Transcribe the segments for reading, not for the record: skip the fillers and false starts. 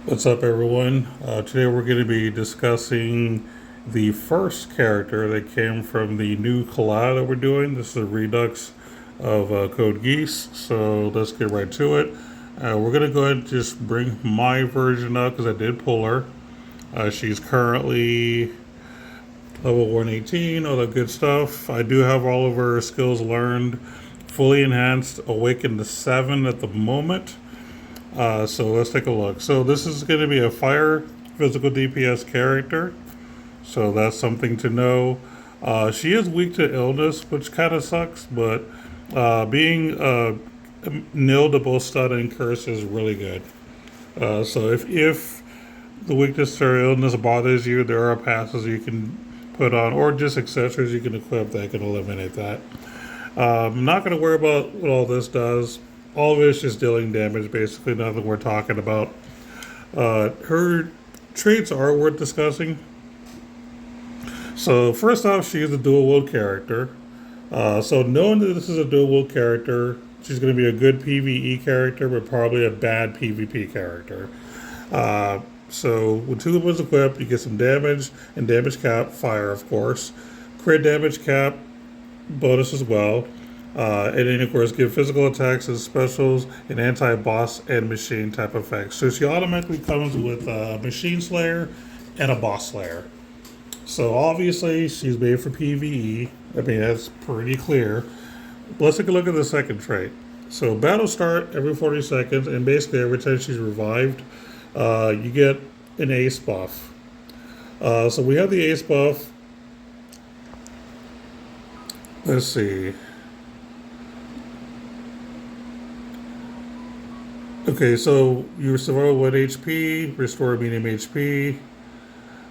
What's up, everyone? Today we're going to be discussing the first character that came from the new collab that we're doing. This is a redux of Code Geass, so let's get right to it. We're going to go ahead and just bring my version up because I did pull her. She's currently level 118, all that good stuff. I do have all of her skills learned, fully enhanced, awakened to 7 at the moment. So let's take a look. So this is going to be a fire physical DPS character. So that's something to know. She is weak to illness, which kind of sucks, but being nil to both stun and curse is really good. So if the weakness or illness bothers you, there are passes you can put on, or just accessories you can equip that can eliminate that. I'm not going to worry about what all this does. All of it is just dealing damage, basically, nothing we're talking about. Her traits are worth discussing. So, first off, she is a dual wield character. So, knowing that this is a dual wield character, she's going to be a good PvE character, but probably a bad PvP character. So, with two weapons equipped, you get some damage and damage cap, fire, of course. Crit damage cap, bonus as well. And then, of course, give physical attacks and specials and anti-boss and machine type effects. So she automatically comes with a Machine Slayer and a Boss Slayer. So obviously, she's made for PvE. I mean, that's pretty clear. Let's take a look at the second trait. So battle start every 40 seconds, and basically every time she's revived, you get an ace buff. So we have the ace buff. Let's see. Okay, so you survive 1 HP, restore medium HP.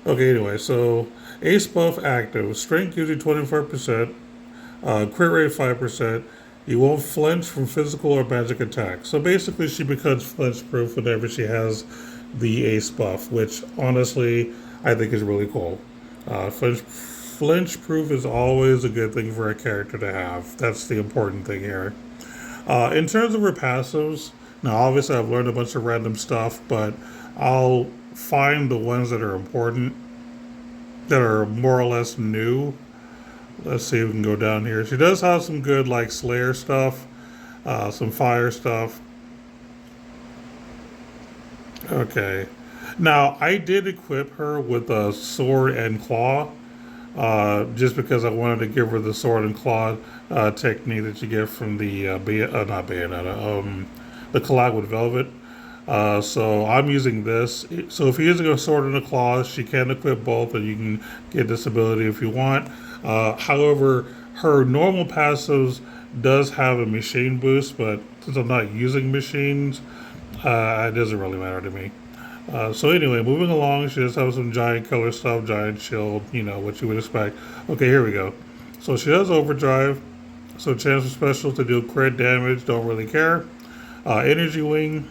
Okay, anyway, so Ace buff active. Strength gives you 24%, crit rate 5%. You won't flinch from physical or magic attacks. So basically, she becomes flinch proof whenever she has the Ace buff, which honestly, I think is really cool. Flinch proof is always a good thing for a character to have. That's the important thing here. In terms of her passives, now obviously I've learned a bunch of random stuff, but I'll find the ones that are important, that are more or less new. Let's see if we can go down here. She does have some good like Slayer stuff, some fire stuff. Okay. Now I did equip her with a sword and claw, just because I wanted to give her the sword and claw technique that you get from the not Bayonetta, the collab with Velvet. So I'm using this. So if you're using a sword and a claw, she can equip both, and you can get this ability if you want. However, her normal passives does have a machine boost, but since I'm not using machines, it doesn't really matter to me. So anyway, moving along, she does have some giant killer stuff, giant shield, what you would expect. Okay, here we go. So she has overdrive, so chance for specials to do crit damage, don't really care. Energy wing,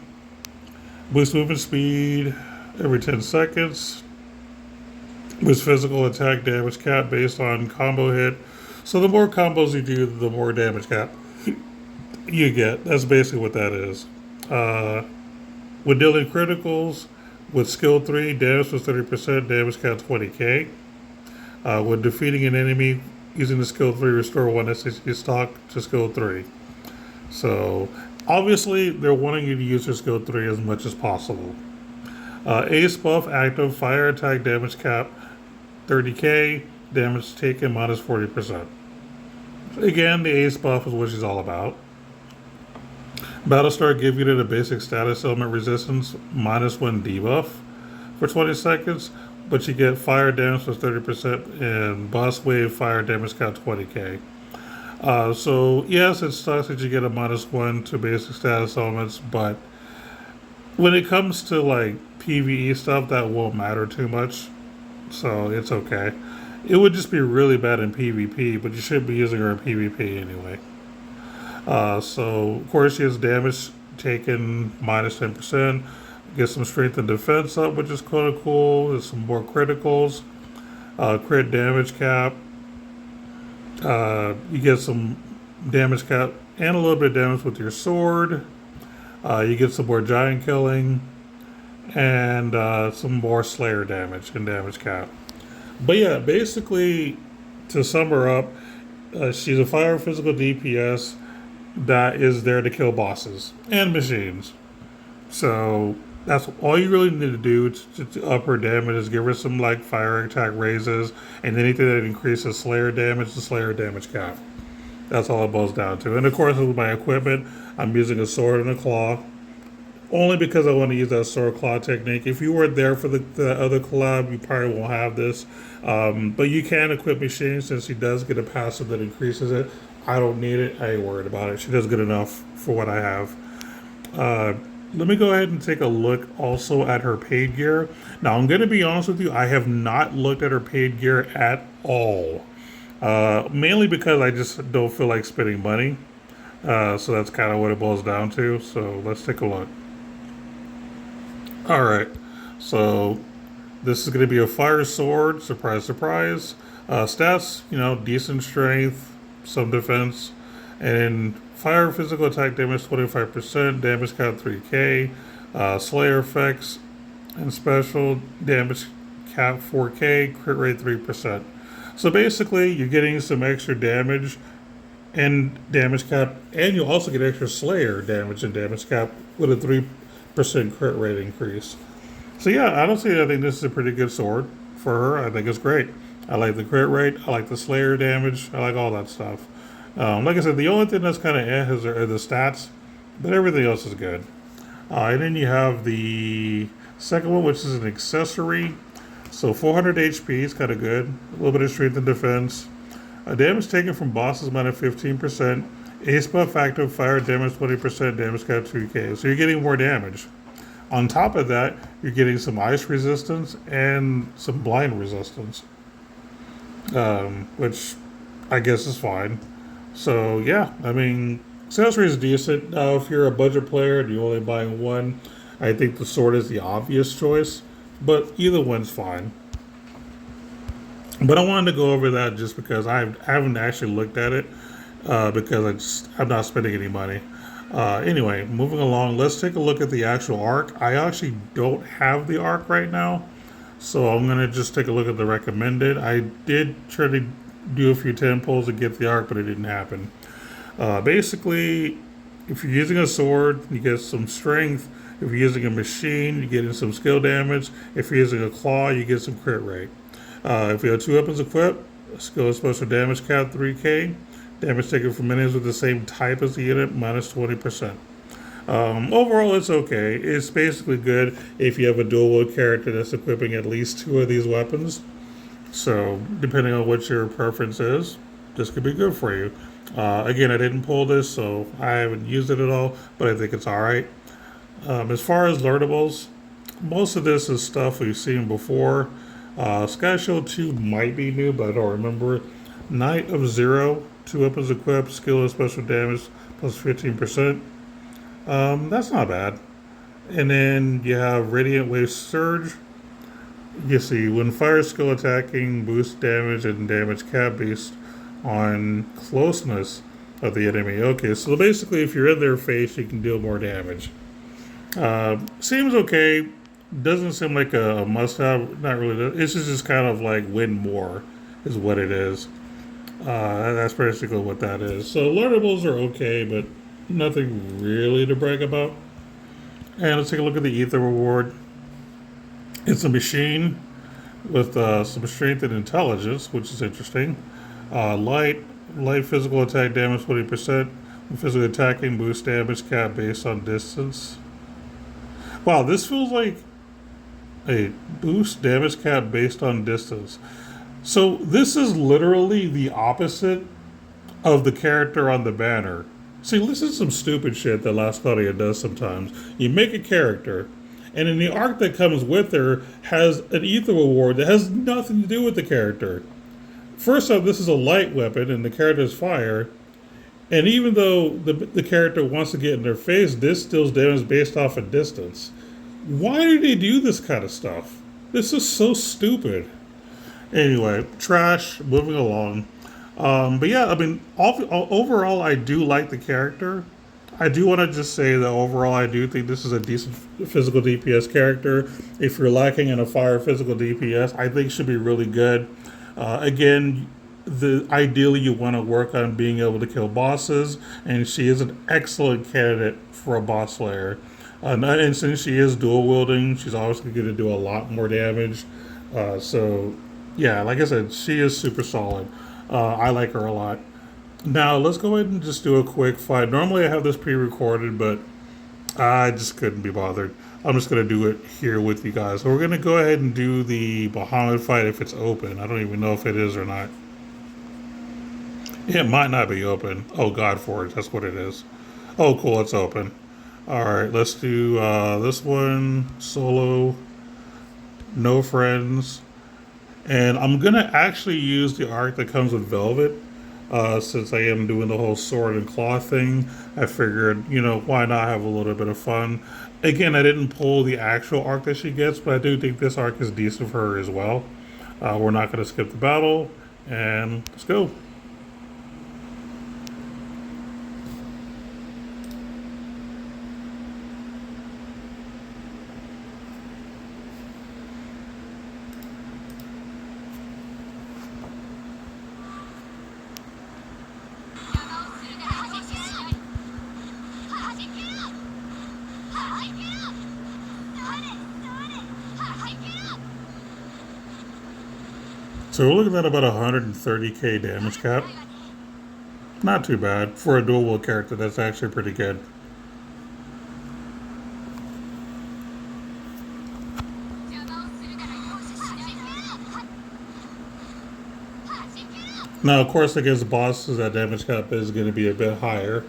boost movement speed every 10 seconds. Boost physical attack damage cap based on combo hit. So the more combos you do, the more damage cap you get. That's basically what that is. When dealing criticals, with skill 3, damage was 30%, damage cap 20k. When defeating an enemy using the skill 3, restore 1 SAC stock to skill 3. So obviously, they're wanting you to use your skill 3 as much as possible. Ace buff active, fire attack damage cap 30k, damage taken minus 40%. Again, the ace buff is what she's all about. Battlestar give you the basic status element resistance minus 1 debuff for 20 seconds, but you get fire damage plus 30% and boss wave fire damage cap 20k. So yes, it sucks that you get a minus 1 to basic status elements, but when it comes to like PvE stuff, that won't matter too much, so it's okay. It would just be really bad in PvP, but you should be using her in PvP anyway. So of course she has damage taken minus 10%. Get some strength and defense up, which is kind of cool. There's some more criticals. Crit damage cap. You get some damage cap and a little bit of damage with your sword. You get some more giant killing. and some more Slayer damage and damage cap. But yeah, basically, to sum her up, she's a fire physical DPS that is there to kill bosses and machines. So that's all you really need to do to up her damage is give her some like fire attack raises and anything that increases Slayer damage to Slayer damage cap. That's all it boils down to. And of course, with my equipment, I'm using a sword and a claw. Only because I want to use that sword claw technique. If you weren't there for the other collab, you probably won't have this. But you can equip machines since she does get a passive that increases it. I don't need it. I ain't worried about it. She does good enough for what I have. Let me go ahead and take a look also at her paid gear. Now, I'm going to be honest with you. I have not looked at her paid gear at all. Mainly because I just don't feel like spending money. So that's kind of what it boils down to. So let's take a look. All right. So this is going to be a fire sword. Surprise, surprise. Stats, decent strength, some defense, and fire physical attack damage 25%, damage count 3k, Slayer effects and special damage cap 4k, crit rate 3%. So basically, you're getting some extra damage and damage cap, and you also get extra Slayer damage and damage cap with a 3% crit rate increase. So yeah, honestly, I think this is a pretty good sword for her. I think it's great. I like the crit rate. I like the Slayer damage. I like all that stuff. Like I said, the only thing that's kind of are the stats, but everything else is good. And then you have the second one, which is an accessory. So 400 HP is kind of good. A little bit of strength and defense. Damage taken from bosses minus 15%. Ace buff active, fire damage 20%, damage cap 2k. So you're getting more damage. On top of that, you're getting some ice resistance and some blind resistance, which I guess is fine. So yeah, I mean, accessory is decent. Now, if you're a budget player and you're only buying one, I think the sword is the obvious choice, but either one's fine. But I wanted to go over that just because I haven't actually looked at it because I'm not spending any money. Anyway, moving along, let's take a look at the actual arc. I actually don't have the arc right now, so I'm going to just take a look at the recommended. I did try to do a few 10 pulls to get the arc, but it didn't happen. Basically, if you're using a sword, you get some strength. If you're using a machine, you get some skill damage. If you're using a claw, you get some crit rate. If you have two weapons equipped, skill and special damage cap 3k. Damage taken from minions with the same type as the unit, minus 20%. Overall, it's okay. It's basically good if you have a dual wield character that's equipping at least two of these weapons. So, depending on what your preference is, this could be good for you. Again, I didn't pull this, so I haven't used it at all, but I think it's alright. As far as learnables, most of this is stuff we've seen before. Sky Shield 2 might be new, but I don't remember. Knight of Zero, two weapons equipped, skill and special damage plus 15%. That's not bad. And then you have Radiant Wave Surge. You see, when fire skill attacking, boost damage and damage cap based on closeness of the enemy. Okay, so basically if you're in their face, you can deal more damage. Seems okay. Doesn't seem like a must-have. Not really. It's just kind of like win more is what it is. That's basically what that is. So learnables are okay, but nothing really to brag about. And let's take a look at the Ether reward. It's a machine with some strength and intelligence, which is interesting. Light physical attack damage 20%. Physical attacking boost damage cap based on distance. Wow, this feels like a boost damage cap based on distance. So this is literally the opposite of the character on the banner. See, this is some stupid shit that Last Cloudia does sometimes. You make a character, and in the arc that comes with her has an ether reward that has nothing to do with the character. First off, this is a light weapon, and the character is fire. And even though the character wants to get in their face, this deals damage based off of distance. Why do they do this kind of stuff? This is so stupid. Anyway, trash, moving along. But yeah, I mean, overall, I do like the character. I do want to just say that overall, I do think this is a decent physical DPS character. If you're lacking in a fire physical DPS, I think should be really good. Again, the ideally you want to work on being able to kill bosses, and she is an excellent candidate for a boss slayer. And since she is dual wielding, she's obviously going to do a lot more damage. So, yeah, like I said, she is super solid. I like her a lot. Now, let's go ahead and just do a quick fight. Normally, I have this pre recorded, but I just couldn't be bothered. I'm just going to do it here with you guys. So, we're going to go ahead and do the Bahamut fight if it's open. I don't even know if it is or not. It might not be open. Oh, God Forge, that's what it is. Oh, cool, it's open. Alright, let's do this one solo, no friends. And I'm going to actually use the arc that comes with Velvet. Since I am doing the whole sword and claw thing, I figured, why not have a little bit of fun? Again, I didn't pull the actual arc that she gets, but I do think this arc is decent for her as well. We're not going to skip the battle, and let's go. So we're looking at about 130k damage cap. Not too bad. For a dual wield character, that's actually pretty good. Now, of course, against bosses, that damage cap is going to be a bit higher.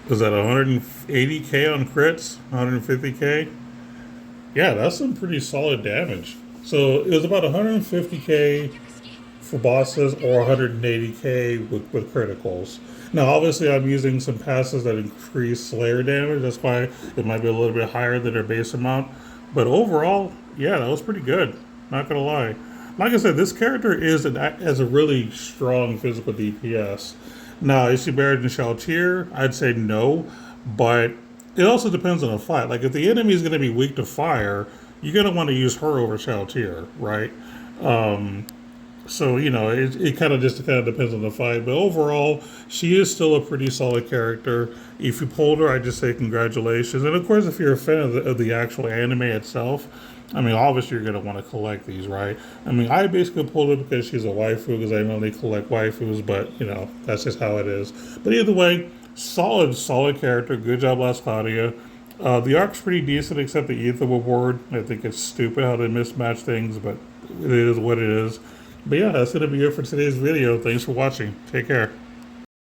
Was that 180k on crits? 150k? Yeah, that's some pretty solid damage. So it was about 150k for bosses or 180k with criticals. Now, obviously, I'm using some passes that increase Slayer damage. That's why it might be a little bit higher than their base amount. But overall, yeah, that was pretty good. Not gonna lie. Like I said, this character has a really strong physical DPS. Now, is she better than Shaltir? I'd say no, but it also depends on the fight. Like, if the enemy is going to be weak to fire, you're going to want to use her over Shaltir, right? So, it kind of just depends on the fight. But overall, she is still a pretty solid character. If you pulled her, I just say congratulations. And of course, if you're a fan of the actual anime itself, I mean, obviously you're going to want to collect these, right? I mean, I basically pulled her because she's a waifu, because I normally collect waifus, but, that's just how it is. But either way, solid character. Good job, Last Cloudia. The arc's pretty decent, except the Ether reward. I think it's stupid how they mismatch things, but it is what it is. But yeah, that's going to be it for today's video. Thanks for watching. Take care.